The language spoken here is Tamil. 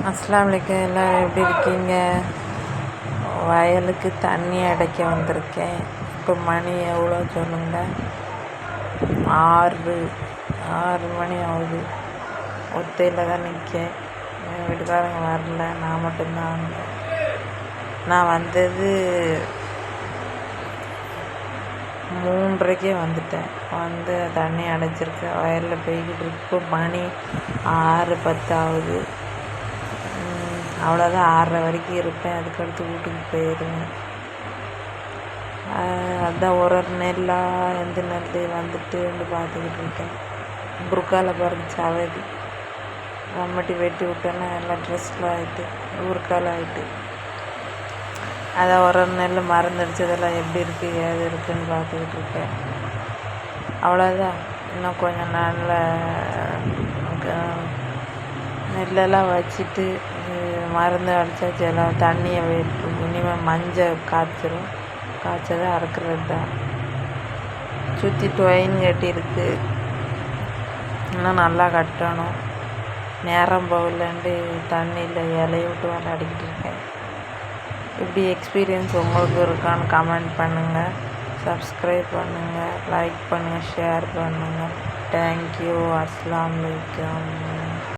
அஸ்ஸலாமு அலைக்கும். எல்லோரும் எப்படி இருக்கீங்க? வயலுக்கு தண்ணி அடைக்க வந்திருக்கேன். இப்போ மணி எவ்வளோ சொல்லுங்க? 6 மணி ஆகுது. ஒத்தையில் தான் நிற்கேன். என் வீட்டுக்காரங்க வரல, நான் மட்டும்தான் வந்தேன். நான் வந்தது 3:30 வந்துட்டேன். வந்து தண்ணி அடைச்சிருக்கேன். வயலில் போய்கிட்டு இருக்கு. இப்போ மணி 6:10 ஆகுது. அவ்வளோதான். 6:30 வரைக்கும் இருப்பேன். அதுக்கடுத்து வீட்டுக்கு போயிடுவேன். அதுதான் ஒரு நெல்லாக எந்த நெல் வந்துட்டு பார்த்துக்கிட்டு இருக்கேன். புர்காவில் பாருங்க சவதி கம்மட்டி வெட்டி விட்டோன்னா எல்லாம் ட்ரெஸ்லாம் ஆகிட்டு ஊருக்கால் ஆகிட்டு. அதை ஒரு நெல் மறந்துடுச்சதெல்லாம் எப்படி இருக்குது ஏது இருக்குதுன்னு பார்த்துக்கிட்டு இருக்கேன். அவ்வளோதான். இன்னும் கொஞ்சம் நாளில் நெல்லெல்லாம் வச்சுட்டு மருந்து அடித்தாச்சு. எல்லாம் தண்ணியை விட்டு இனிமேல் மஞ்சள் காய்ச்சதை அறுக்கிறது தான். சுற்றி டொயின் கட்டியிருக்கு. இன்னும் நல்லா கட்டணும். நேரம் போகலன்ட்டு தண்ணியில் இலைய விட்டு விளையாடிக்கிட்டு இருக்கேன். இப்படி எக்ஸ்பீரியன்ஸ் உங்களுக்கு இருக்கான்னு கமெண்ட் பண்ணுங்கள், சப்ஸ்கிரைப் பண்ணுங்கள், லைக் பண்ணுங்கள், ஷேர் பண்ணுங்கள். தேங்க்யூ. அஸ்ஸலாமு அலைக்கும்.